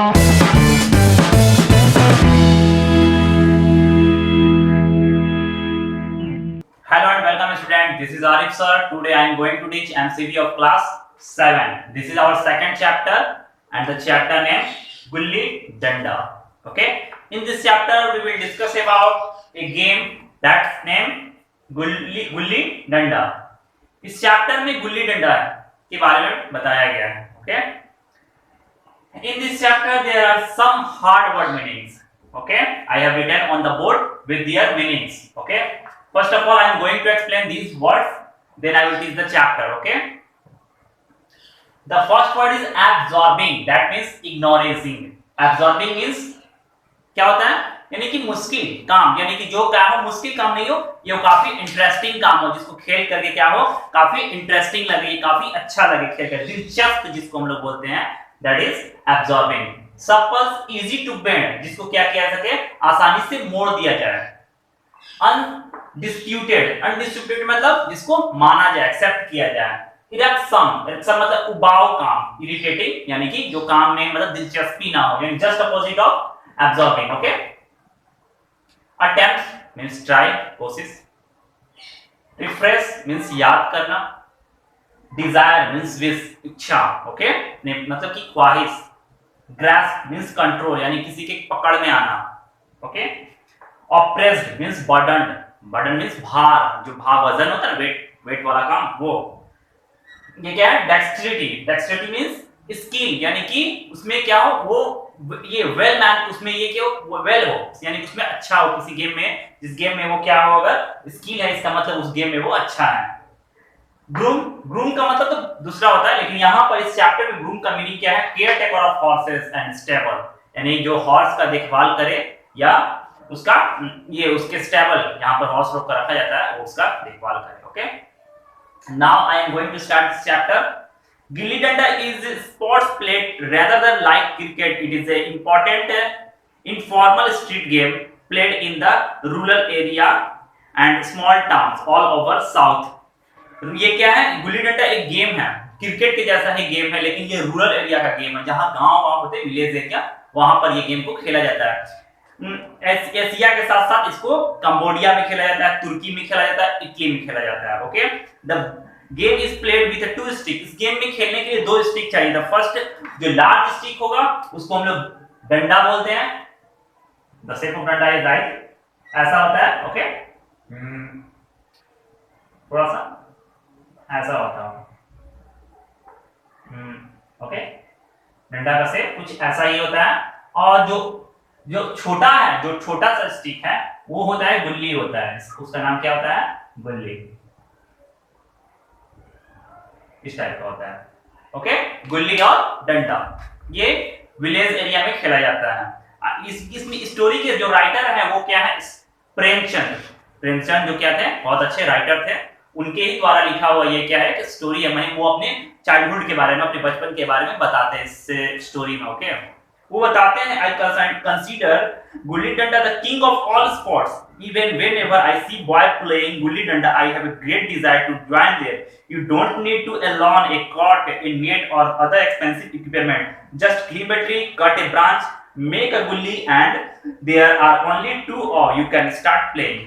Hello and welcome student. This is Arif sir. Today I am going to teach MCV of class 7. This is our second chapter and the chapter name Gulli Danda. Okay. In this chapter we will discuss about a game that's named Gulli Danda. इस chapter में गुल्ली डंडा के बारे में बताया गया है. Okay. In this chapter there are some hard word meanings. Okay. I have written on the board with their meanings. Okay. First of all, I am going to explain these words, then I will teach the chapter, okay? The first word is absorbing, that means ignoring. Absorbing means क्या होता है? यानी कि मुश्किल काम, यानी कि जो काम हो मुश्किल काम नहीं हो, ये काफी इंटरेस्टिंग काम हो, जिसको खेल करके क्या हो काफी इंटरेस्टिंग लगे, काफी अच्छा लगे खेल कर, दिलचस्प जिसको हम लोग बोलते हैं, that is absorbing. Suppose easy to bend, जिसको क्या किया जा सके आसानी से मोड़ दिया जाए. अनडिस्प्यूटेड मतलब जिसको माना जाए, एक्सेप्ट किया जाए. इरेक्शन मतलब उबाऊ काम, इरिटेटिंग यानी कि जो काम में मतलब दिलचस्पी ना हो, यानी just opposite of absorbing. Okay. Attempt means try, कोशिश. रिफ्रेश मींस याद करना. डिजायर मींस विश, इच्छा. ओके. मतलब कि ख्वाहिश. ग्रास्प मींस कंट्रोल, यानी किसी के पकड़ में आना. Okay. Oppressed means burden, burden means भार, जो भार वजन होता है, वेट वाला काम, वो. ये क्या है? डेक्स्ट्रिटी. डेक्स्ट्रिटी मींस स्किल, यानी कि उसमें क्या हो वो ये वेल मैन, उसमें ये क्या हो वेल हो, यानी उसमें अच्छा हो किसी गेम में, जिस गेम में वो क्या हो, अगर स्किल है इसका मतलब उस गेम में वो अच्छा है. ग्रूम का मतलब तो दूसरा होता है, लेकिन यहाँ पर इस चैप्टर में ग्रूम का मीनिंग क्या है? Care taker of horses and stable, यानी जो हॉर्स का देखभाल करे या उसका ये उसके स्टेबल, यहाँ पर हॉर्स रोक कर रखा जाता है, वो उसका देखभाल करे. Okay. Now I am going to start this chapter. Gilli danda is sports played rather than like cricket. It is a important informal street game played in the rural area and small towns all over south. ये क्या है? गुल्ली डंडा एक game है, cricket के जैसा ही game है, लेकिन ये रूरल एरिया का गेम है, जहां गांव होते हैं, विलेज एरिया, वहां पर ये गेम को खेला जाता है. एशिया के साथ साथ इसको कंबोडिया में खेला जाता है, तुर्की में खेला जाता है, इटली में खेला जाता है. Okay. The game is played with two stick. इस गेम में खेलने के लिए दो स्टिक चाहिए. द फर्स्ट जो लार्ज स्टिक होगा उसको हम लोग डंडा बोलते हैं. द शेप ऑफ डंडा इज राइट, ऐसा होता है. ओके. थोड़ा सा ऐसा होता है. ओके. डंडा का शेप कुछ ऐसा ही होता है. और जो छोटा है, जो छोटा सा स्टिक है, वो होता है गुल्ली होता है. उसका नाम क्या होता है? गुल्ली. इस टाइप का होता है. ओके. गुल्ली और डंडा ये विलेज एरिया में खेला जाता है. इसमें स्टोरी के जो राइटर है वो क्या है? प्रेमचंद. प्रेमचंद जो क्या थे, बहुत अच्छे राइटर थे, उनके ही द्वारा लिखा हुआ ये क्या है कि स्टोरी है. मैंने वो अपने चाइल्डहुड के बारे में, अपने बचपन के बारे में बताते हैं इस स्टोरी में. ओके. वो बताते हैं, I consider gulli danda the king of all sports. Even whenever I see boy playing gulli danda, I have a great desire to join there. You don't need to alone a court, a net or other expensive equipment. Just deliberately cut a branch, make a gulli, and there are only two or you can start playing.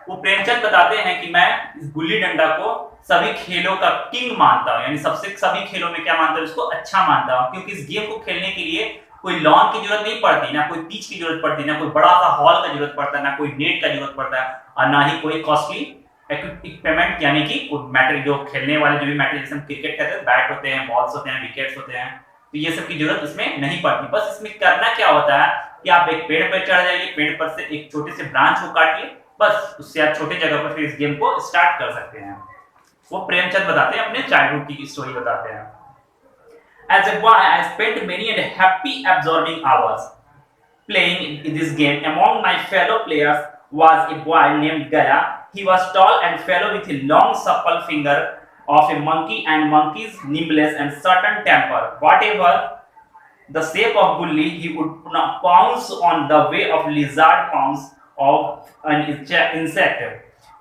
वो प्रेमचंद बताते हैं कि मैं इस गुल्ली डंडा को सभी खेलों का किंग मानता हूँ, यानी सभी खेलों में क्या मानता हूँ, इसको अच्छा मानता हूँ, क्योंकि इस गेम को खेलने के लिए कोई लॉन की जरूरत नहीं पड़ती, ना कोई पिच की जरूरत पड़ती, ना कोई बड़ा सा हॉल का जरूरत पड़ता है, ना कोई नेट का जरूरत पड़ता है, और ना ही कोई कॉस्टली इक्विपमेंट, यानी कि मैटेरियल, जो खेलने वाले जो भी मैटेरियल, जैसे क्रिकेट कहते हैं, बैट होते हैं, बॉल्स होते हैं, विकेट्स होते हैं, तो ये सब की जरूरत इसमें नहीं पड़ती. बस इसमें करना क्या होता है कि आप एक पेड़ पर चढ़ जाइए, पेड़ पर से एक छोटे से ब्रांच को काटिए, बस उससे आप छोटे जगह पर फिर इस गेम को स्टार्ट कर सकते हैं. वो प्रेमचंद बताते हैं, अपने चाइल्डहुड की स्टोरी बताते हैं. As a boy, I spent many and happy absorbing hours playing in this game. Among my fellow players was a boy named Gaya. He was tall and fellow with a long supple finger of a monkey and monkey's nimbleness and certain temper. Whatever the shape of gulli, he would pounce on the way of lizard pounce of an insect.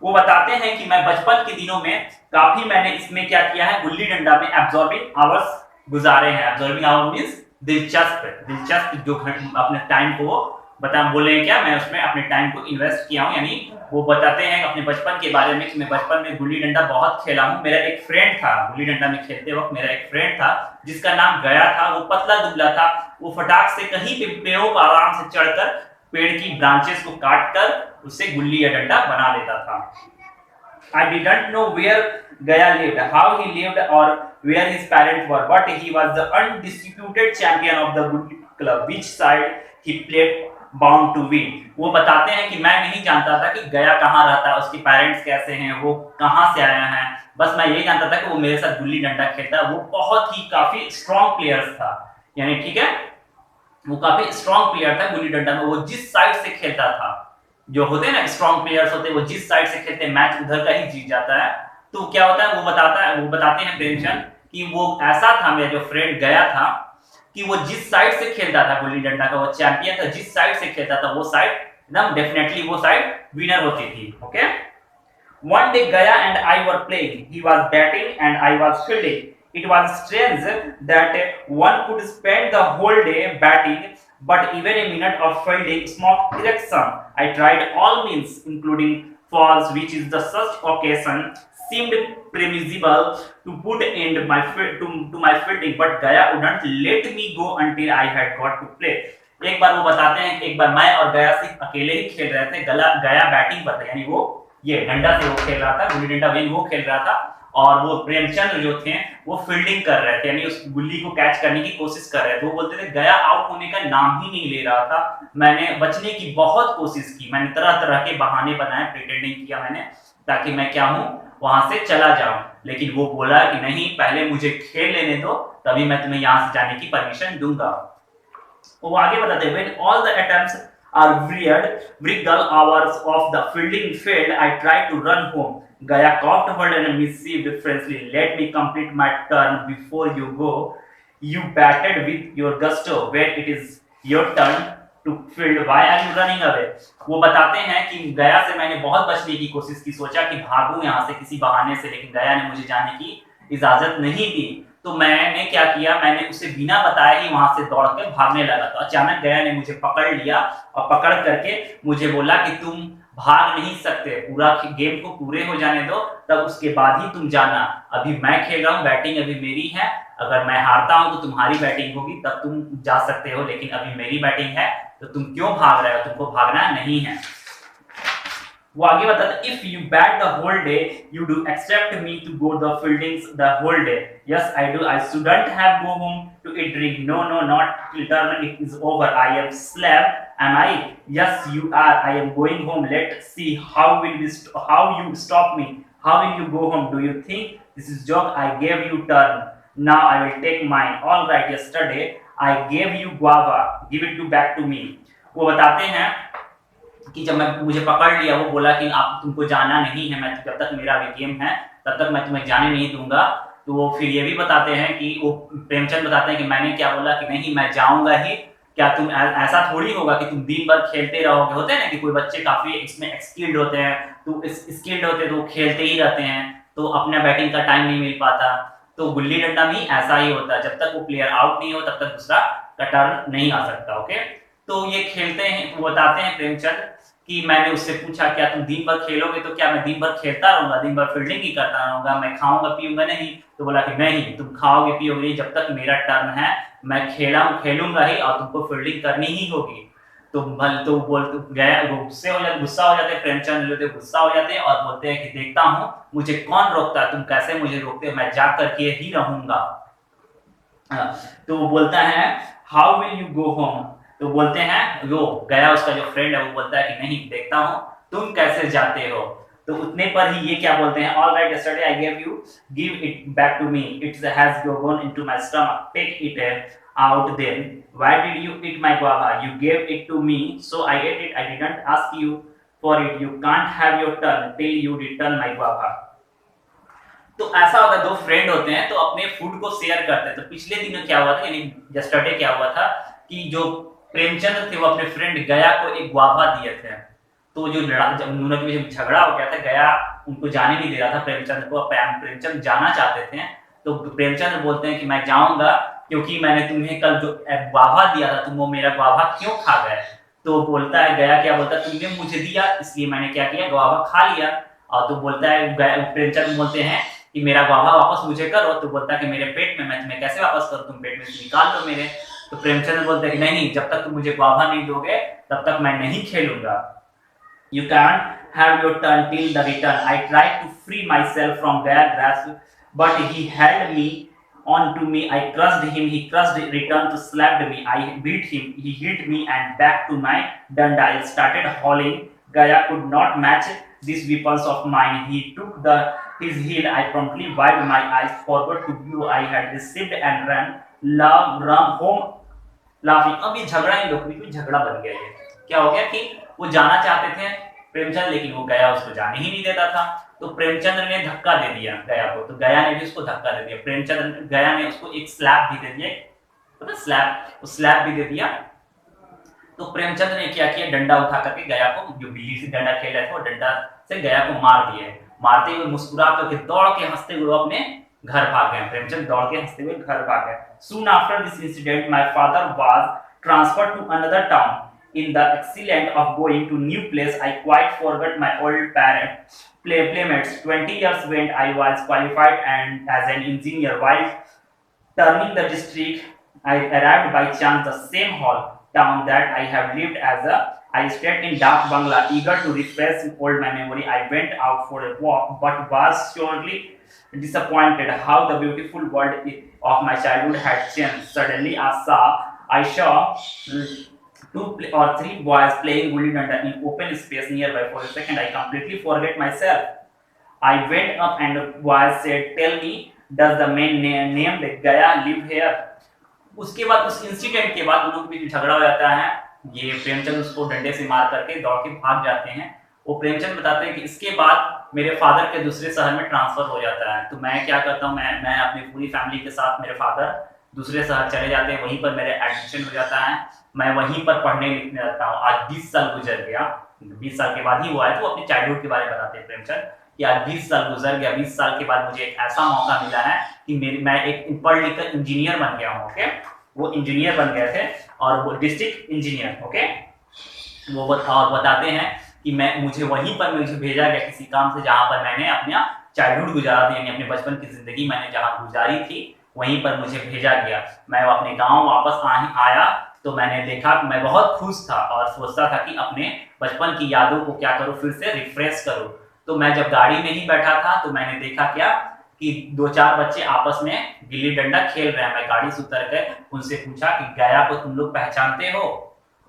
वो बताते हैं कि मैं बचपन के दिनों में काफी मैंने इसमें क्या किया है, गुल्ली डंडा में एब्जॉर्बिंग आवर्स गुजारे हैं. एब्जॉर्बिंग आवर मींस दिलचस्प दिलचस्प जो अपने टाइम को वो बता बोले क्या मैं उसमें अपने टाइम को इन्वेस्ट किया हूँ, यानी वो बताते हैं अपने बचपन के बारे में कि मैं बचपन में गुल्ली डंडा बहुत खेला हूँ। मेरा एक फ्रेंड था, गुल्ली डंडा में खेलते वक्त मेरा एक फ्रेंड था जिसका नाम गया था। वो पतला दुबला था, वो फटाक से कहीं पे पेड़ों पर आराम से चढ़कर पेड़ की ब्रांचेस को काट कर उससे गुल्ली या डंडा बना लेता था। I didn't know where Gaya lived, how he lived, or where his parents were, but he was the undisputed champion of the Gulli club. Which side he played bound to win. वो बताते हैं कि मैं नहीं जानता था कि गया कहाँ रहता है, उसके पेरेंट्स कैसे हैं, वो कहाँ से आया है। बस मैं ये जानता था कि वो मेरे साथ गुल्ली डंडा खेलता है। वो बहुत ही काफी स्ट्रॉन्ग प्लेयर था, यानी ठीक है, वो काफी स्ट्रॉन्ग प्लेयर था गुल्ली डंडा में। वो जिस साइड से खेलता था, जो होते हैं ना स्ट्रॉन्ग प्लेयर्स होते हैं, वो जिस साइड से खेलते हैं मैच उधर का ही जीत जाता है। तो क्या होता है, वो बताते हैं प्रेमचंद कि वो ऐसा था, मेरा जो फ्रेंड गया था, कि वो जिस साइड से खेलता था गुल्ली डंडा का, वो चैंपियन था, जिस साइड से खेलता था वो साइड एकदम डेफिनेटली वो साइड विनर होती थी। Okay, one day Gaya and I were playing. He was batting and I was fielding. It was strange that one could spend the whole day batting, but even a minute of fielding smoke erection. I tried all means, including falls, which is the such occasion seemed permissible to put end to my fielding, but Gaya wouldn't let me go until I had got to play. एक बार वो बताते हैं कि एक बार मैं और गया सिर्फ अकेले ही खेल रहे थे। गया बैटिंग पर था, यानी वो ये डंडा से वो खेल रहा था, गुल्ली डंडा वो खेल रहा था, और वो प्रेमचंद जो थे वो फील्डिंग कर रहे थे, यानी उस गुल्ली को कैच करने की कोशिश कर रहे थे। वो बोलते थे गया आउट होने का नाम ही नहीं ले रहा था। मैंने बचने की बहुत कोशिश की, मैंने तरह तरह के बहाने बनाए, प्रिटेंडिंग किया मैंने, ताकि मैं क्या हूँ वहां से चला जाऊं, लेकिन वो बोला कि नहीं, पहले मुझे खेल लेने दो, तभी मैं तुम्हें यहाँ से जाने की परमिशन दूंगा। वो आगे बताते हैं, when all the attempts are dull hours of the fielding failed, I tried to run home. Gaya coughed hard and mischievously friendly, let me complete my turn before you go. You batted with your gusto when it is your turn to field. Why are you running away? वो बताते हैं कि गया से मैंने बहुत बचने की कोशिश की, सोचा कि भागूं यहाँ से किसी बहाने से, लेकिन गया ने मुझे जाने की इजाजत नहीं दी। तो मैंने क्या किया, मैंने उसे बिना बताए ही वहां से दौड़ के भागने लगा। तो अचानक गया ने मुझे पकड़ लिया और पकड़ करके मुझे बोला कि तुम भाग नहीं सकते, पूरा गेम को पूरे हो जाने दो, तब उसके बाद ही तुम जाना। अभी मैं खेल रहा हूँ, बैटिंग अभी मेरी है, अगर मैं हारता हूँ तो तुम्हारी बैटिंग होगी, तब तुम जा सकते हो, लेकिन अभी मेरी बैटिंग है, तो तुम क्यों भाग रहे हो, तुमको भागना नहीं है। वो आगे बताता है, if you bat the whole day, you do expect me to go the fieldings the whole day. Yes, I do. I shouldn't have go home to eat drink. No, not till tournament is over. I am slave. Am I? Yes, you are. I am going home. Let's see how you stop me. How will you go home? Do you think this is joke? I gave you turn. Now I will take mine. All right. Yesterday I gave you guava. Give it back to me. वो बताते हैं कि जब मुझे पकड़ लिया, वो बोला कि आप तुमको जाना नहीं है, मैं जब तक मेरा गेम है तब तक मैं तुम्हें जाने नहीं दूंगा। तो वो फिर ये भी बताते हैं कि वो प्रेमचंद बताते हैं कि मैंने क्या बोला कि नहीं, मैं जाऊंगा ही। क्या तुम ऐसा थोड़ी होगा कि तुम दिन भर खेलते रहोगे। होते हैं ना कि कोई बच्चे काफी इसमें स्किल्ड होते हैं, तो स्किल्ड होते हैं तो खेलते ही रहते हैं, तो अपना बैटिंग का टाइम नहीं मिल पाता। तो गुल्ली डंडा भी ऐसा ही होता है, जब तक वो प्लेयर आउट नहीं हो तब तक दूसरा का टर्न नहीं आ सकता। ओके, तो ये खेलते हैं, वो बताते हैं प्रेमचंद कि मैंने उससे पूछा क्या तुम दिन भर खेलोगे, तो क्या मैं दिन भर खेलता रहूंगा, दिन भर फील्डिंग ही करता रहूंगा, मैं खाऊंगा पीऊंगा नहीं। तो बोला कि नहीं, तुम खाओगे पियोगे जब तक मेरा टर्न है, मैं खेलूंगा ही और तुमको फील्डिंग करनी ही होगी। तो गुस्सा हो जाते हैं प्रेमचंद, गुस्सा हो जाते हैं और बोलते हैं कि देखता हूँ मुझे कौन रोकता है, तुम कैसे मुझे रोकते हो, मैं जा करके ही रहूंगा। तो वो बोलता है how will you go home, तो बोलते हैं वो गया उसका जो फ्रेंड है वो बोलता है कि नहीं, देखता हूँ तुम कैसे जाते हो। तो उतने पर ही ये क्या बोलते हैं, all right yesterday I give it back to me, it has gone into my stomach, take it out then, why did you eat my guava, you give it to me so I ate it, I didn't ask you for it, you can't have your turn till you return my guava. तो ऐसा होता है, दो friend होते हैं तो अपने food को शेयर करते हैं। तो पिछले दिनों क्या हुआ था, यानी यस्टरडे क्या हुआ था कि जो प्रेमचंद थे वो अपने फ्रेंड गया को एक गुआवा दिए थे। तो जो जब उन्होंने के बीच झगड़ा हो गया था, गया उनको जाने नहीं दे रहा था प्रेमचंद को, प्रेमचंद जाना चाहते थे। तो प्रेमचंद बोलते हैं कि मैं जाऊंगा क्योंकि मैंने तुम्हें कल जो गुआवा दिया था तुम वो मेरा गुआवा क्यों खा गए। तो बोलता है गया, क्या बोलता है, तुमने मुझे दिया इसलिए मैंने क्या किया, गुआवा खा लिया। और तो बोलता है प्रेमचंद बोलते हैं कि मेरा गुआवा वापस मुझे करो। तो बोलता है कि मेरे पेट में, मैं तुम्हें कैसे वापस करूं, तुम पेट में से निकाल लो मेरे। तो प्रेमचंद बोलते हैं कि नहीं, जब तक तुम मुझे गुआवा नहीं दोगे तब तक मैं नहीं खेलूंगा। You can't have your turn till the return. I tried to free myself from their grasp, but he held me on to me. I crushed him. He crushed, returned to slapped me. I beat him. He hit me and back to my danda. I started hauling. Gaya could not match these weapons of mine. He took his heel. I promptly wiped my eyes forward to view I had received and ran home laughing. अब ये झगड़ा इन लोगों में झगड़ा बन गया। ये क्या हो गया कि वो जाना चाहते थे प्रेमचंद, लेकिन वो गया उसको जाने ही नहीं देता था। तो प्रेमचंद ने धक्का दे दिया गया को, तो गया ने भी उसको धक्का दे दिया। प्रेमचंद, गया ने उसको एक स्लैप भी दे दिया, पता स्लैप, वो स्लैप भी दे दिया। तो प्रेमचंद ने क्या किया, डंडा उठा करके गया को, जो बिल्ली से डंडा खेल रहे थे, वो डंडा से गया को मार दिया। मारते हुए मुस्कुरा करके दौड़ के हंसते हुए अपने घर भाग गए। प्रेमचंद दौड़ के हंसते हुए घर भाग गए। Soon after this incident, my father was transferred to another town. In the accident of going to new place, I quite forgot my old playmates. 20 years went, I was qualified and as an engineer. While turning the district, I arrived by chance the same hall town that I have lived as a. I stayed in Dak Bangla, eager to refresh old my memory. I went out for a walk, but was surely disappointed how the beautiful world of my childhood had changed. Suddenly, I saw two or three boys playing gulli danda in open space nearby. For a second, I completely forget myself. I went up and the boy said, "Tell me, does the man named Gaya live here?" उसके बाद, उस incident के बाद दोनों के बीच झगड़ा हो जाता है। ये प्रेमचंद उसको डंडे से मार करके दौड़ के भाग जाते हैं। वो प्रेमचंद बताते हैं कि इसके बाद मेरे फादर के दूसरे शहर में ट्रांसफर हो जाता है। तो मैं क्या करता हूँ, मैं अपनी पूरी फैमिली के साथ, मेरे फादर दूसरे शहर चले जाते हैं, वहीं पर मेरे एडमिशन हो जाता है। मैं वहीं पर पढ़ने लिखने जाता हूँ। आज 20 साल गुजर गया, 20 साल के बाद ही हुआ है। तो अपने चाइल्डहुड के बारे में बताते हैं प्रेमचंद कि आज 20 साल गुजर गया। 20 साल के बाद मुझे एक ऐसा मौका मिला है कि मैं एक पढ़ लिख कर इंजीनियर बन गया हूँ। ओके, वो इंजीनियर बन गए थे और वो डिस्ट्रिक्ट इंजीनियर। ओके, वो बताते हैं कि मुझे वहीं पर मुझे भेजा गया किसी काम से, जहां पर मैंने अपना चाइल्डहुड गुजारा था, यानी अपने बचपन की जिंदगी मैंने जहां गुजारी थी वहीं पर मुझे भेजा गया। मैं अपने गांव वापस आया तो मैंने देखा, मैं बहुत खुश था और सोचता था कि अपने बचपन की यादों को क्या करूं, फिर से रिफ्रेश करूं। तो मैं जब गाड़ी में ही बैठा था तो मैंने देखा क्या कि 2-4 बच्चे आपस में गिल्ली डंडा खेल रहे हैं। मैं गाड़ी से उतर कर उनसे पूछा कि गया को तुम लोग पहचानते हो?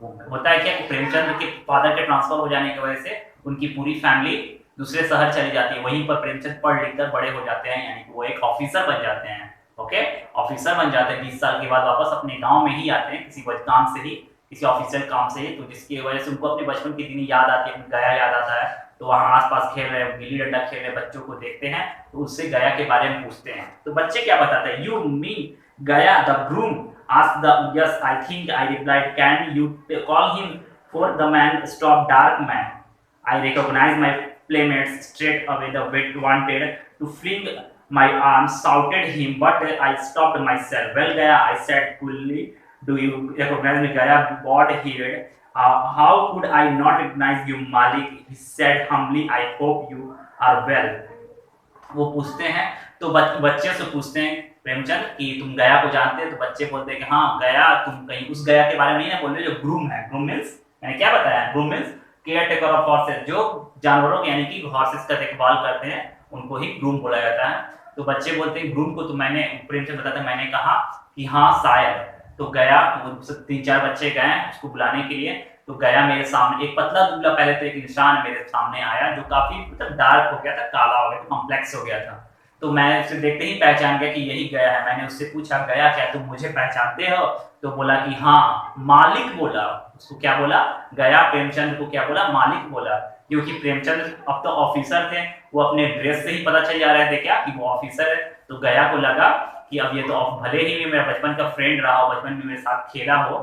होता है क्या कि प्रेमचंद के फादर के ट्रांसफर हो जाने की वजह से उनकी पूरी फैमिली दूसरे शहर चली जाती है, वहीं पर प्रेमचंद पढ़ लिख कर बड़े हो जाते हैं, यानी कि वो एक ऑफिसर बन जाते हैं। ओके, ऑफिसर बन जाते हैं। 20 साल के बाद वापस अपने गांव में ही आते हैं, किसी काम से ही, किसी ऑफिशियल काम से ही। तो जिसकी वजह से उनको अपने बचपन की दिन याद आती है, गया याद आता है। तो वहाँ आसपास खेल रहे गिल्ली डंडा खेल रहे बच्चों को देखते हैं, तो उससे गया के बारे में पूछते हैं। तो बच्चे क्या बताते हैं, यू मीन गया the groom? Asked the yes, I think, I replied. Can you call him? For the man stopped, dark man. I recognized my playmates straight away. The wit wanted to fling my arms, shouted him, but I stopped myself. Well, Gaya, I said coolly, do you recognize me? Gaya bored-headed. How could I not recognize you, Malik? He said humbly. I hope you are well. वो पूछते हैं, तो बच्चे से पूछते हैं प्रेमचंद कि तुम गया को जानते हैं? तो बच्चे बोलते हैं कि हाँ, गया, तुम कहीं उस गया के बारे में नहीं ना बोल रहे जो ग्रूम है। ग्रूम मीन्स मैंने क्या बताया, groom means care taker of horses, जो जानवरों के यानी कि हॉर्सेस का देखभाल करते हैं उनको ही ग्रूम बोला जाता है। तो बच्चे बोलते हैं ग्रूम को तो मैंने, प्रेमचंद बताता है, मैंने कहा कि हाँ शायद। तो गया, 3-4 बच्चे गए उसको बुलाने के लिए। तो गया मेरे सामने, एक पतला दुबला पहले तो एक इंसान मेरे सामने आया जो काफी मतलब डार्क हो गया था, काला हो गया था, कॉम्प्लेक्स हो गया था। तो मैं उसे देखते ही पहचान गया कि यही गया है। मैंने उससे पूछा, गया क्या तुम मुझे पहचानते हो? तो बोला कि हाँ। मालिक बोला, उसको क्या बोला, गया प्रेमचंद को क्या बोला, मालिक बोला। क्योंकि प्रेमचंद अब तो ऑफिसर थे, वो अपने ड्रेस से ही पता चल जा रहे थे क्या कि वो ऑफिसर है। तो गया को लगा कि अब ये तो भले ही मेरा बचपन का फ्रेंड रहा हो, बचपन में मेरे साथ खेला हो,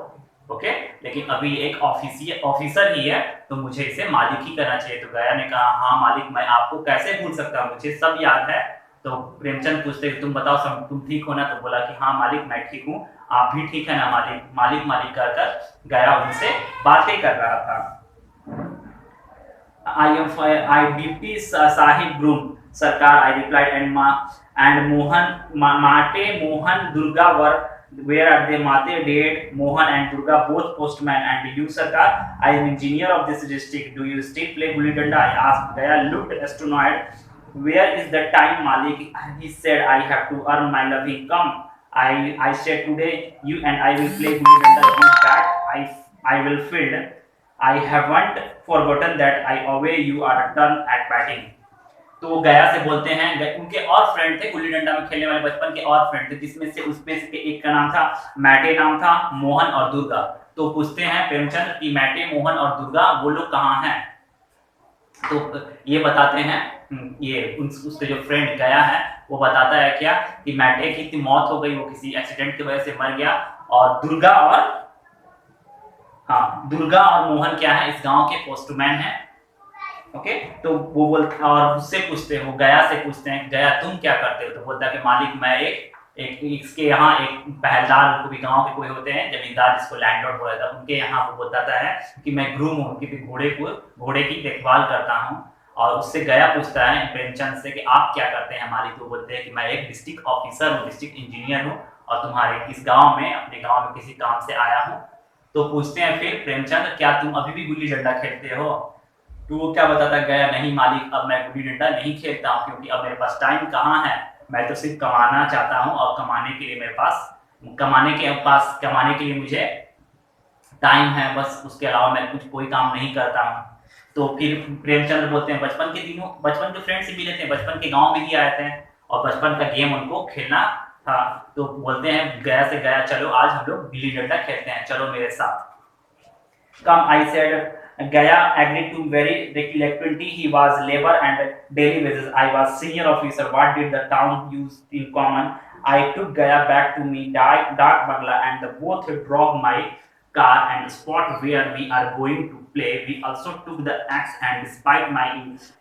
ओके, लेकिन अभी एक ऑफिसर ही है, तो मुझे इसे मालिक ही करना चाहिए। तो गया ने कहा, हाँ मालिक, मैं आपको कैसे भूल सकता हूँ, मुझे सब याद है। तो प्रेमचंद पूछते तुम बताओ सब तुम ठीक हो ना, तो बोला कि हाँ मालिक मैं ठीक हूँ, आप भी ठीक है ना मालिक, मालिक मालिक कर गया उनसे बातें कर रहा था। I DP Sahib Groom Sarkar, I replied, and Mate Mohan Durga where are they? Mate Date Mohan and Durga both postman, and you Sarkar, I am engineer of this district. Do you still play gulli danda? I asked. Gaya looked astonished. Where is the time, Malik? He said, I have to earn my living. Come, I said today you and I will play gulli danda. You bat, I will field. I haven't forgotten that I owe you a turn at batting. तो वो गया से बोलते हैं, उनके और friend थे गुल्ली डंडा में खेलने वाले बचपन के और फ्रेंड थे, जिसमें से उसमें से एक का नाम था मैटे, नाम था मोहन और दुर्गा। तो पूछते हैं प्रेमचंद कि मैटे मोहन और दुर्गा वो लोग कहाँ हैं? तो ये बताते हैं, ये उसके जो फ्रेंड गया है वो बताता है क्या कि मैटे की मौत हो गई, वो किसी एक्सीडेंट की वजह से मर गया, और दुर्गा और मोहन क्या है, इस गांव के पोस्टमैन हैं। ओके, तो वो बोलते और उससे पूछते हैं, वो गया से पूछते हैं, गया तुम क्या करते हो? तो बोलता है कि मालिक मैं एक इसके यहाँ एक पहलदार को भी गांव के कोई होते हैं जमींदार जिसको लैंडलॉर्ड बोला था, उनके यहाँ वो बताता है कि मैं ग्रूम हूँ, कि घोड़े की देखभाल करता हूँ। और उससे गया पूछता है प्रेमचंद से कि आप क्या करते हैं मालिक? तो बोलते हैं कि मैं एक डिस्ट्रिक्ट ऑफिसर हूँ, डिस्ट्रिक्ट इंजीनियर हूँ, और तुम्हारे इस गाँव में अपने गाँव में किसी काम से आया हूँ। तो पूछते हैं फिर प्रेमचंद क्या तुम अभी भी गुल्ली डंडा खेलते हो? तो वो क्या बताता गया, नहीं मालिक अब मैं गुल्ली डंडा नहीं खेलता हूँ, क्योंकि अब मेरे पास टाइम कहाँ है, मैं तो सिर्फ कमाना चाहता हूँ, और कमाने के लिए मुझे टाइम है, बस उसके अलावा मैं कोई काम नहीं करता हूँ। तो फिर प्रेमचंद्र बोलते हैं बचपन के फ्रेंड से मिले थे, बचपन के गाँव में ही आए थे, और बचपन का गेम उनको खेलना था। तो बोलते हैं गया से, गया चलो आज हम लोग गिल्ली डंडा खेलते हैं, चलो मेरे साथ। Come, I said. Gaya agreed to very reluctantly. He was labor and daily wages. I was senior officer. What did the town use in common? I took Gaya back to me dark bungalow, and the both drove my car and spot where we are going to play. We also took the axe, and despite my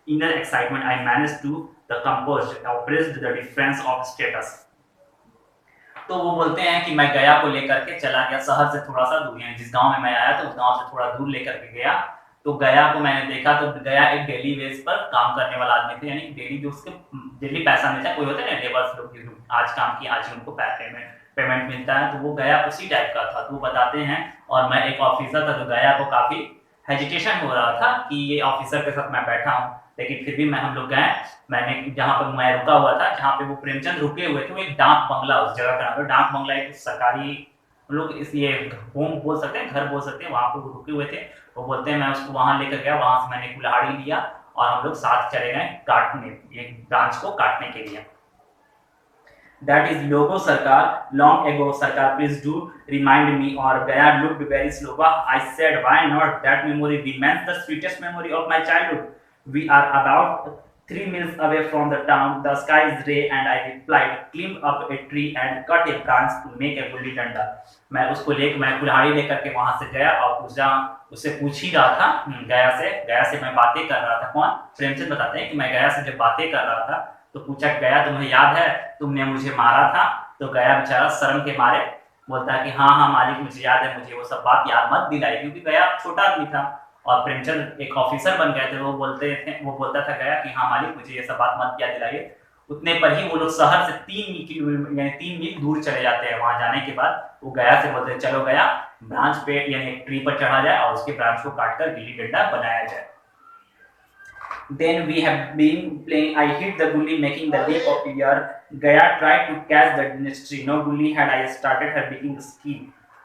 inner excitement, I managed to the composed, oppressed the difference of status. तो वो बोलते हैं कि मैं गया को लेकर के चला गया शहर से थोड़ा सा दूर, यानी जिस गांव में मैं आया था उस गांव से थोड़ा दूर लेकर के गया। तो गया को मैंने देखा तो गया एक डेली वेज पर काम करने वाला आदमी थे, यानी डेली जो उसके डेली पैसा मिलता है, कोई होता है ना लेबर्स लोग आज काम किया आज उनको पेमेंट मिलता है, तो वो गया उसी टाइप का था। तो वो बताते हैं और मैं एक ऑफिसर था, तो गया को काफी हेजिटेशन हो रहा था कि ये ऑफिसर के साथ मैं बैठा हूँ, लेकिन फिर भी हम लोग गए। मैंने जहाँ पर मैं रुका हुआ था, जहाँ पे वो प्रेमचंद रुके हुए थे, वो एक डाक बंगला, उस जगह का नाम है डाक बंगला, एक सरकारी हम लोग इसलिए होम बोल सकते हैं, घर बोल सकते हैं, वहाँ पे वो रुके हुए थे। वो बोलते हैं मैं उसको वहाँ लेकर गया, वहाँ से मैंने कुल्हाड़ी लिया और हम लोग साथ चले गए काटने, ये ब्रांच को काटने के लिए। That is logo Sarkar, long ago Sarkar, please do remind me. Or Gaya looked very slow. I said, why not? That memory remains the sweetest memory of my childhood. We are about 3 miles away from the town. The sky is grey, and I replied, climb up a tree and cut a branch to make a gulli danda. मैं कुल्हाड़ी लेकर के वहां से गया और उससे पूछ ही रहा था गया से मैं बातें कर रहा था। कौन? प्रेमचंद बताते हैं कि मैं गया से जब बातें कर रहा था तो पूछा, गया तुम्हें याद है तुमने मुझे मारा था? तो गया बेचारा शर्म के मारे बोलता है कि हाँ मालिक मुझे याद है, मुझे वो सब बात याद मत दिलाई, क्योंकि गया छोटा आदमी था और प्रेमचंद एक ऑफिसर बन गए थे। वो बोलता था गया कि हाँ मालिक मुझे ये सब बात मत याद दिलाइए। उतने पर ही वो लोग शहर से 3 मील दूर चले जाते हैं। वहां जाने के बाद वो गया से बोलते हैं चलो गया ब्रांच पे यानी ट्री पर चढ़ा जाए और उसके ब्रांच को काटकर गिल्ली डंडा बनाया जाए। Then we have been playing. I hit the gully, making the leap of the year. Gaya tried to catch the ministry. No gully had I started her digging skill.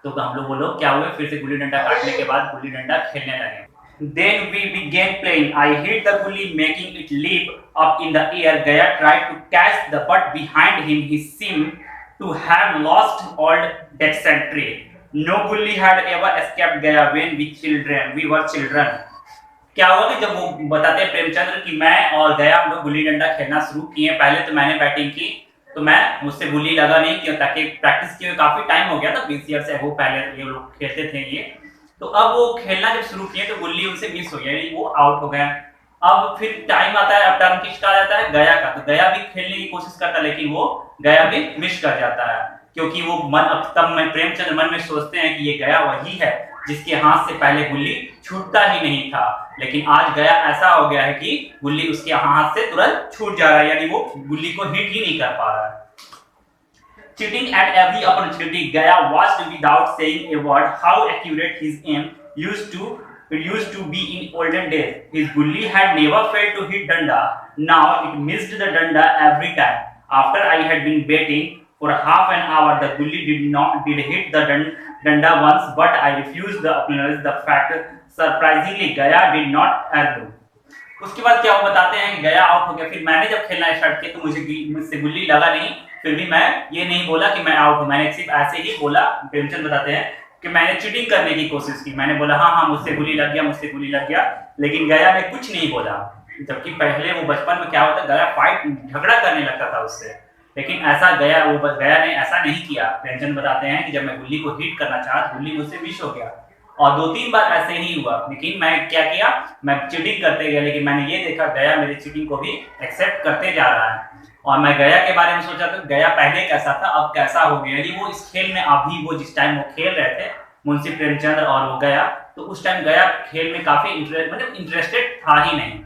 तो हम लोग बोलो क्या हुए, फिर से गुल्ली डंडा काटने के बाद गुल्ली डंडा खेलने लगे। Then we began playing. I hit the gully, making it leap up in the air. Gaya tried to catch the but behind him he seemed to have lost all dexterity. No gully had ever escaped Gaya when we were children. क्या हुआ कि जब वो बताते हैं प्रेमचंद्र कि मैं और गया हम लोग गुल्ली डंडा खेलना शुरू किए, पहले तो मैंने बैटिंग की तो मुझसे गुल्ली लगा नहीं क्यों, ताकि प्रैक्टिस किए काफी टाइम हो गया था, 20 ईयर से वो पहले ये लोग खेलते थे ये। तो अब वो खेलना जब शुरू किए तो गुल्ली उनसे मिस हो गया, वो आउट हो गए। अब फिर टाइम आता है, अब टर्न किसका आ जाता है, गया का। तो गया भी खेलने की कोशिश करता है, लेकिन वो गया भी मिस कर जाता है, क्योंकि वो मन, अब तब मैं प्रेमचंद मन में सोचते हैं कि ये गया वही है जिसके हाथ से पहले गुल्ली छूटता ही नहीं था, लेकिन आज गया ऐसा हो गया है कि गुल्ली उसके हाथ से तुरंत छूट जा रहा है, यानी वो गुल्ली को हिट ही नहीं कर पा रहा है। Cheating at every opportunity, Gaya watched without saying a word how accurate his aim used to be in olden days. His gully had never failed to hit danda. Now it missed the danda every time. After I had been waiting for half an hour, the gully did hit the danda once, but I refused to acknowledge the fact. Surprisingly, Gaya did not argue. उसके बाद क्या वो बताते हैं कि गया out हो गया। फिर मैंने जब खेलना स्टार्ट किया तो मुझसे गुल्ली लगा नहीं, फिर भी मैं ये नहीं बोला कि मैं आउट हूं, मैंने सिर्फ ऐसे ही बोला। प्रेमचंद बताते हैं कि मैंने चीटिंग करने की कोशिश की, मैंने बोला हाँ हाँ मुझसे गुल्ली लग गया, मुझसे गुल्ली लग गया, लेकिन गया ने कुछ नहीं बोला। जबकि पहले वो बचपन में क्या होता है, गया फाइट झगड़ा करने लगता था उससे, लेकिन ऐसा गया ने ऐसा नहीं किया। प्रेमचंद बताते हैं कि जब मैं गुल्ली को हिट करना चाहा, गुल्ली मुझसे मिस हो गया, और 2-3 बार ऐसे ही हुआ, लेकिन मैं क्या किया, मैं चीटिंग करते गया, लेकिन मैंने ये देखा गया मेरी चीटिंग को भी एक्सेप्ट करते जा रहा है। और मैं गया के बारे में सोचा तो गया पहले कैसा था अब कैसा हो गया, यानी वो इस खेल में अभी वो जिस टाइम वो खेल रहे थे मुंशी प्रेमचंद और वो गया, तो उस टाइम गया खेल में काफी इंटरेस्टेड था ही नहीं।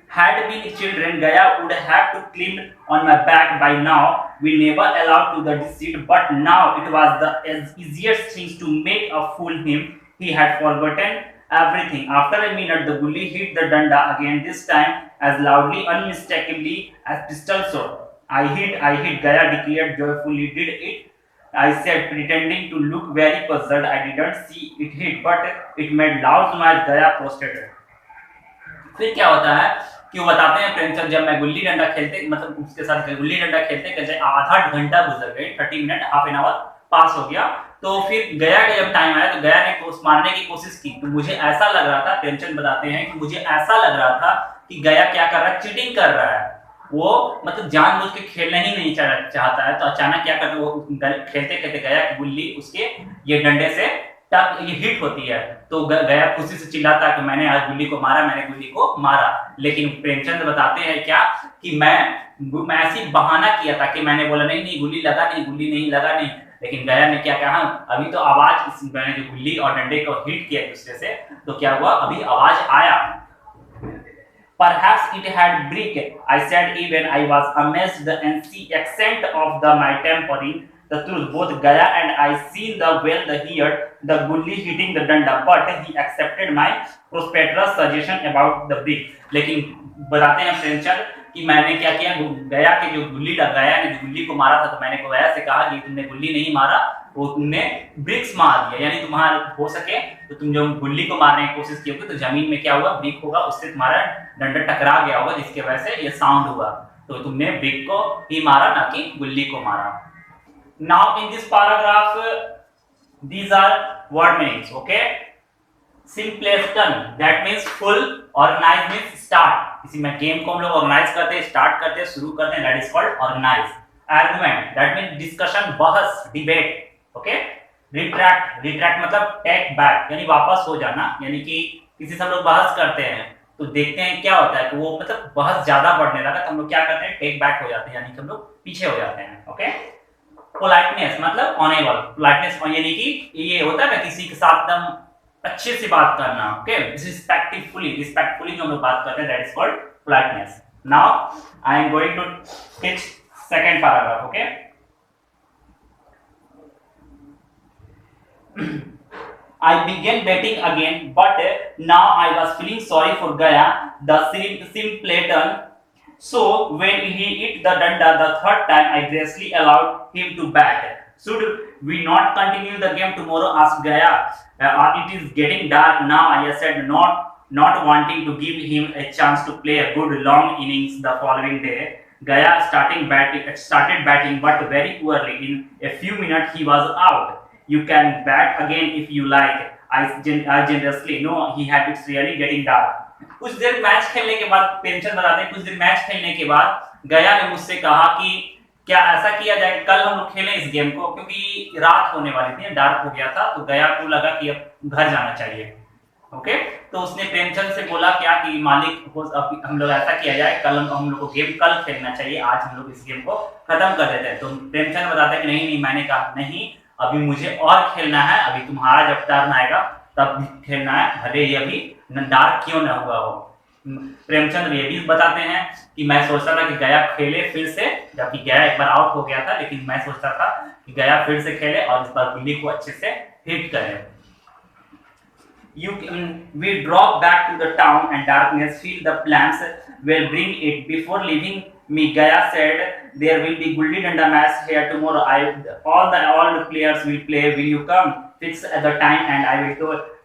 Had been children, Gaya would have to climb on my back by now. We never allowed to the deceit, but now it was the easiest thing to make a fool him. He had forgotten everything. After a minute, the bully hit the danda again. This time, as loudly, unmistakably as pistol shot. I hit. Gaya declared joyfully. Did it? I said, pretending to look very puzzled. I didn't see it hit, but it made loud noise. Gaya protested. फिर क्या होता है कि वो बताते हैं प्रेमचंद, जब मैं गुल्ली डंडा खेलते, मतलब उसके साथ गुल्ली डंडा खेलते कैसे आधा घंटा गुजर गए, 30 मिनट, हाफ एन आवर पास हो गया। तो फिर गया का जब टाइम आया तो गया ने मारने की कोशिश की, तो मुझे ऐसा लग रहा था, प्रेमचंद बताते हैं कि मुझे ऐसा लग रहा था कि गया क्या कर रहा है, चीटिंग कर रहा है, वो मतलब जानबूझ के खेलना ही नहीं चाहता है। तो अचानक क्या करते, वो खेलते खेलते गया की गुल्ली उसके ये डंडे से ये हिट होती है, तो गया खुशी से चिल्लाता है कि मैंने आज गुल्ली को मारा, मैंने गुल्ली को मारा। लेकिन प्रेमचंद बताते हैं क्या कि मैं ऐसी बहाना किया था कि मैंने बोला नहीं नहीं गुल्ली लगा नहीं, गुल्ली नहीं लगा नहीं, लेकिन गया ने क्या कहा, अभी तो आवाज, मैंने जो गुल्ली और डंडे को हिट किया दूसरे से, तो क्या हुआ, अभी आवाज आया। Perhaps it had brick, I said, even I was amazed the accent of my tempering. The truth, both Gaya and I seen the well the heard the gully hitting the danda, but he accepted my prosperous suggestion about the brick. लेकिन बताते हैं प्रेमचंद कि मैंने क्या किया, गया के जो गुल्ली गया ने जो गुल्ली को मारा था, तो मैंने गया से कहा कि तुमने गुल्ली नहीं मारा, वो तुमने ब्रिक्स मार दिया, यानी तुम्हारा हो सके तो तुम जो गुल्ली को मारने की कोशिश की होगी तो जमीन में क्या हुआ, ब्रिक होगा, उससे तुम्हारा डंडा टकरा गया होगा, जिसके वजह से ये साउंड हुआ, तो तुमने ब्रिक को ही मारा, ना कि गुल्ली को मारा। Now in this paragraph, these are word meanings. Okay, simpleton, that means full, organize means start। इसी में गेम को हम लोग ऑर्गेनाइज करते हैं, स्टार्ट करते हैं, शुरू करते हैं, that is called organize। Argument, that means discussion, बहस, debate। Okay, retract मतलब take back, यानी वापस हो जाना, यानी कि किसी से हम लोग बहस करते हैं तो देखते हैं क्या होता है कि वो मतलब बहस ज्यादा बढ़ने लगा, तो हम लोग क्या करते हैं, टेक बैक हो जाते हैं, यानी कि हम लोग पीछे हो जाते हैं। ओके, पोलाइटनेस मतलब ऑनेबल, पोलाइटनेस यानी कि ये होता है ना किसी के साथ एकदम अच्छे से बात करना। ओके, रिस्पेक्टफुली जो हम लोग बात करते हैं, that is called politeness. Now I am going to teach second paragraph. Okay, I began betting again, but now I was feeling sorry for Gaya, the simpleton. So when he hit the danda the third time, I graciously allowed him to bat. Should we not continue the game tomorrow? Asked Gaya. It is getting dark now, I said, not wanting to give him a chance to play a good long innings the following day. Gaya started batting, but very poorly. In a few minutes, he was out. You can bat again if you like. I generously. No, he had. It's really getting dark. कुछ देर match खेलने के बाद, प्रेमचंद बताते हैं, कुछ देर match खेलने के बाद गया ने मुझसे कहा कि क्या ऐसा किया जाए, कल हम लोग खेलें इस गेम को, क्योंकि रात होने वाली थी, डार्क हो गया था, तो गया को लगा कि अब घर जाना चाहिए। ओके। तो उसने प्रेमचंद से बोला क्या कि मालिक अब हम लोग ऐसा किया जाए, कल हम लोग को गेम कल खेलना चाहिए, आज हम लोग इस गेम को खत्म कर देते हैं। तो प्रेमचंद बताते हैं कि नहीं नहीं, मैंने कहा नहीं, अभी मुझे और खेलना है, अभी तुम्हारा जब टर्न आएगा तब खेलना है, भले ही अभी डार्क क्यों ना हुआ हो। प्रेमचंद ये भी बताते हैं कि मैं सोचता था कि गया खेले फिर से, जबकि गया एक बार आउट हो गया था, लेकिन मैं सोचता था कि गया फिर से खेले और इस बार गुल्ली को अच्छे से हिट करे। We drove back to the town and darkness filled the plants will bring it. Before leaving me, Gaya said, there will be Gulli Danda match here tomorrow. All the players will play. Will you come? Fix the time and I will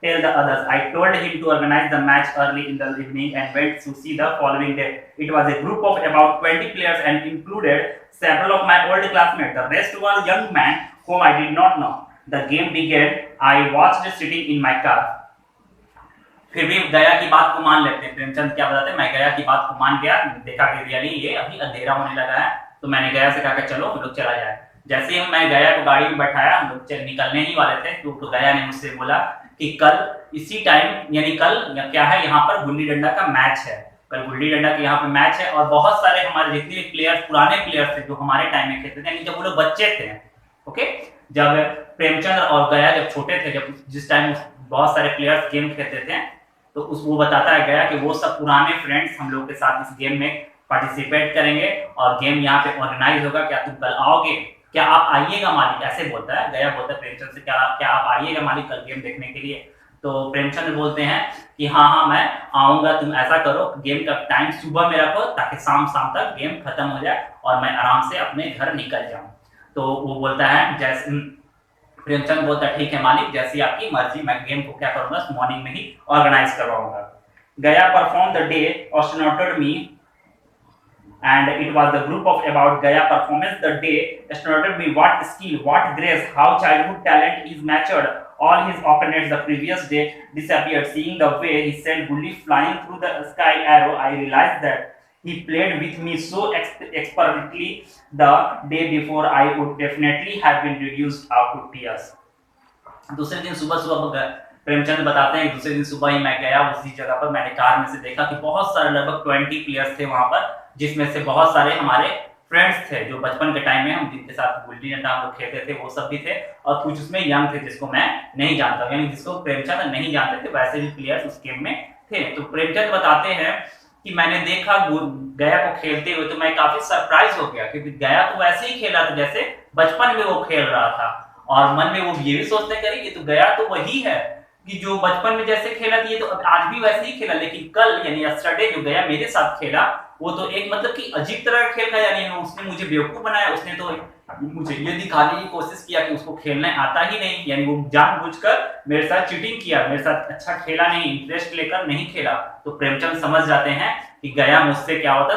tell the others. I told him to organize the match early in the evening and went to see the following day. It was a group of about 20 players and included several of my old classmates. The rest was young men whom I did not know. The game began. I watched sitting in my car. फिर भी गया की बात को मान लेते हैं। प्रेमचंद क्या बताते हैं, मैं गया की बात को मान गया, देखा कि रियली ये अभी अंधेरा होने लगा है, तो मैंने गया से कहा कि चलो हम लोग चला जाए। जैसे ही मैं गया को गाड़ी में बैठाया, हम लोग निकलने ही वाले थे, तो गया ने मुझसे बोला कि कल इसी टाइम, यानी कल क्या है, यहाँ पर गुल्ली डंडा का मैच है, कल गुल्ली डंडा के यहाँ पे मैच है, और बहुत सारे हमारे जितने भी प्लेयर, पुराने प्लेयर थे जो हमारे टाइम में खेलते थे, यानी जब वो लोग बच्चे थे, ओके, जब प्रेमचंद और गया जब छोटे थे, जब जिस टाइम बहुत सारे प्लेयर्स गेम खेलते थे, तो वो बताता है गया कि वो सब पुराने फ्रेंड्स हम लोग के साथ इस गेम में पार्टिसिपेट करेंगे और गेम यहाँ पे ऑर्गेनाइज होगा, क्या तुम कल आओगे, क्या आप आइएगा मालिक, ऐसे बोलता है गया, बोलता है प्रेमचंद से, क्या आप आइएगा मालिक कल गेम देखने के लिए। तो प्रेमचंद बोलते हैं कि हाँ हाँ मैं आऊंगा, तुम ऐसा करो गेम का टाइम सुबह में रखो ताकि शाम तक गेम खत्म हो जाए और मैं आराम से अपने घर निकल जाऊं। तो वो बोलता है, जैसे प्रेमचंद बोलता है ठीक है मालिक, जैसी आपकी मर्जी, मैं गेम को क्या करूंगा मॉर्निंग में ही ऑर्गेनाइज करवाऊंगा। गया perform the day astonishing me and it was the group of about Gaya performance the day astonishing me, what skill, what grace, how childhood talent is matured. All his opponents the previous day disappeared. Seeing the way he sent Gulli flying through the sky arrow, I realized that he played with me so expertly the day before, I would definitely have been reduced out to tears. दूसरे दिन सुबह प्रेमचंद बताते हैं, दूसरे दिन सुबह ही मैं गया उसी जगह पर, मैंने कार में से देखा कि बहुत सारे लगभग 20 प्लेयर्स थे वहां पर, जिसमें से बहुत सारे हमारे फ्रेंड्स थे जो बचपन के टाइम में हम जिनके साथ गुल्ली डंडा हम लोग खेलते थे, वो सब भी थे, और कुछ उसमें यंग थे जिसको मैं नहीं जानता, यानी जिसको प्रेमचंद नहीं जानते थे, वैसे भी प्लेयर्स उस गेम में थे। तो प्रेमचंद बताते हैं कि मैंने देखा गया को खेलते हुए, तो मैं काफी सरप्राइज हो गया, क्योंकि गया तो वैसे ही खेला था जैसे बचपन में वो खेल रहा था, और मन में वो ये भी सोचते करें ये तो गया तो वही है कि जो बचपन में जैसे खेला था, ये तो आज भी वैसे ही खेला, लेकिन कल यानी यस्टरडे जो गया मेरे साथ खेला, वो तो एक मतलब कि अजीब तरह का खेल था, यानी उसने मुझे बेवकूफ बनाया, उसने तो मुझे ये दिखाने की कोशिश किया कि उसको खेलने आता ही नहीं, यानी वो जानबूझकर मेरे साथ चीटिंग किया, मेरे साथ अच्छा खेला नहीं, इंटरेस्ट लेकर नहीं खेला। तो प्रेमचंद समझ जाते हैं कि गया मुझसे क्या होता,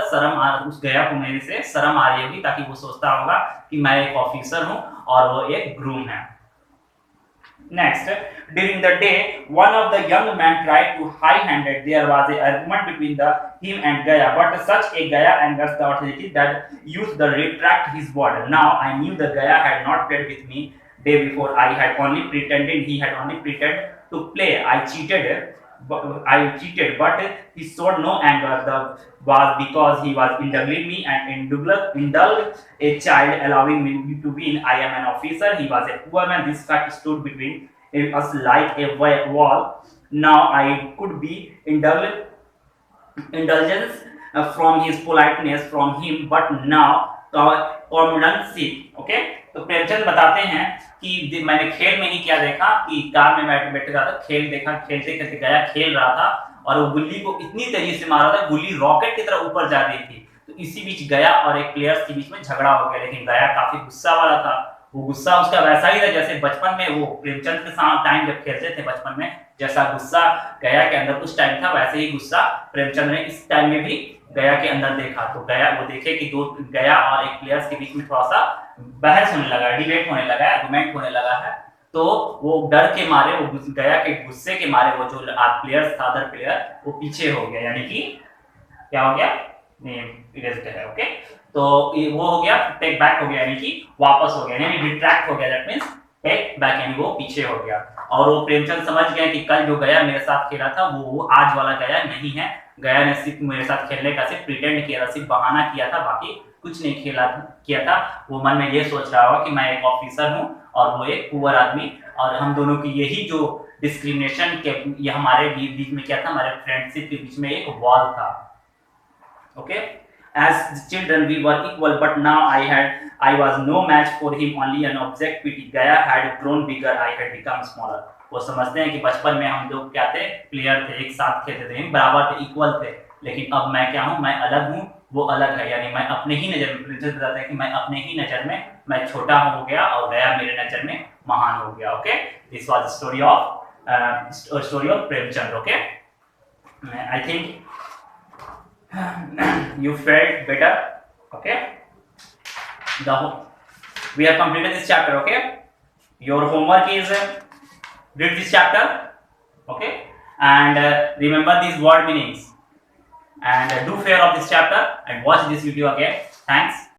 उस गया को मेरे से शर्म आ रही होगी, ताकि वो सोचता होगा कि मैं एक ऑफिसर हूं और वो एक ग्रूम है। Next, during the day, one of the young men tried to high-handed. There was an argument between him and Gaya, but such a Gaya angers the authority that used the retract his word. Now I knew the Gaya had not played with me day before. I had only pretended. He had only pretended to play. I cheated, but he showed no anger. Was because he was indulging me and indulged a child, allowing me to win. I am an officer. He was a poor man. This fact stood between us like a wall. Now I could be indulgence from his politeness from him, but now communancy. Okay, तो प्रेमचंद बताते हैं कि मैंने खेल में ही क्या देखा कि कार में बैठे रहा था, खेल देखा, खेलते खेलते गया खेल रहा था और वो गुल्ली को इतनी तेजी से मारा था, गुल्ली रॉकेट की तरह ऊपर जा रही थी। तो इसी बीच गया और एक प्लेयर्स के बीच में झगड़ा हो गया, लेकिन गया काफी गुस्सा वाला था, वो गुस्सा उसका वैसा ही था जैसे बचपन में वो प्रेमचंद के साथ टाइम जब खेलते थे बचपन में, जैसा गुस्सा गया के अंदर उस टाइम था, वैसे ही गुस्सा प्रेमचंद ने इस टाइम में भी गया के अंदर देखा। तो गया वो देखे कि गया और एक प्लेयर्स के बीच में थोड़ा सा बहस होने लगा, डिबेट होने लगा, आर्गुमेंट होने लगा है। तो वो डर के मारे, वो गया के गुस्से के मारे, वो जो प्लेयर्स था अदर प्लेयर, वो पीछे हो गया, यानी कि क्या हो गया, इरेज्ड है। ओके, तो वो हो गया टेक बैक हो गया, यानी कि वापस हो गया, यानी रिट्रैक्ट हो गया, दैट मींस बैक यानी वो पीछे हो गया। और वो प्रेमचंद समझ गए कि कल जो गया मेरे साथ खेला था वो आज वाला गया नहीं है, गया ने सिर्फ मेरे साथ खेलने का सिर्फ प्रिटेंड किया था, सिर्फ बहाना किया था, बाकी कुछ नहीं खेला किया था। वो मन में ये सोच रहा होगा कि मैं एक ऑफिसर हूँ और वो एक पुअर आदमी, और हम दोनों की यही जो डिस्क्रिमिनेशन के ये हमारे बीच में क्या था, हमारे फ्रेंडशिप के बीच में एक वॉल था। Okay, as children we were equal, but now I was no match for him, only an object pity. Gaya had grown bigger, I had become smaller. वो समझते हैं कि बचपन में हम लोग क्या थे, प्लेयर थे, एक साथ खेलते थे, बराबर थे, इक्वल थे, लेकिन अब मैं क्या हूँ, मैं अलग हूँ, वो अलग है, यानी मैं अपने ही नजर में, प्रिंसेस बताते हैं कि मैं अपने ही नजर में मैं छोटा हो गया और गया मेरे नजर में महान हो गया। Okay, this was story of Premchand. Okay, I think you felt better. Okay, we have completed this chapter. Okay, your homework is read this chapter. Okay, and remember these word meanings, and do fair of this chapter and watch this video again. Thanks.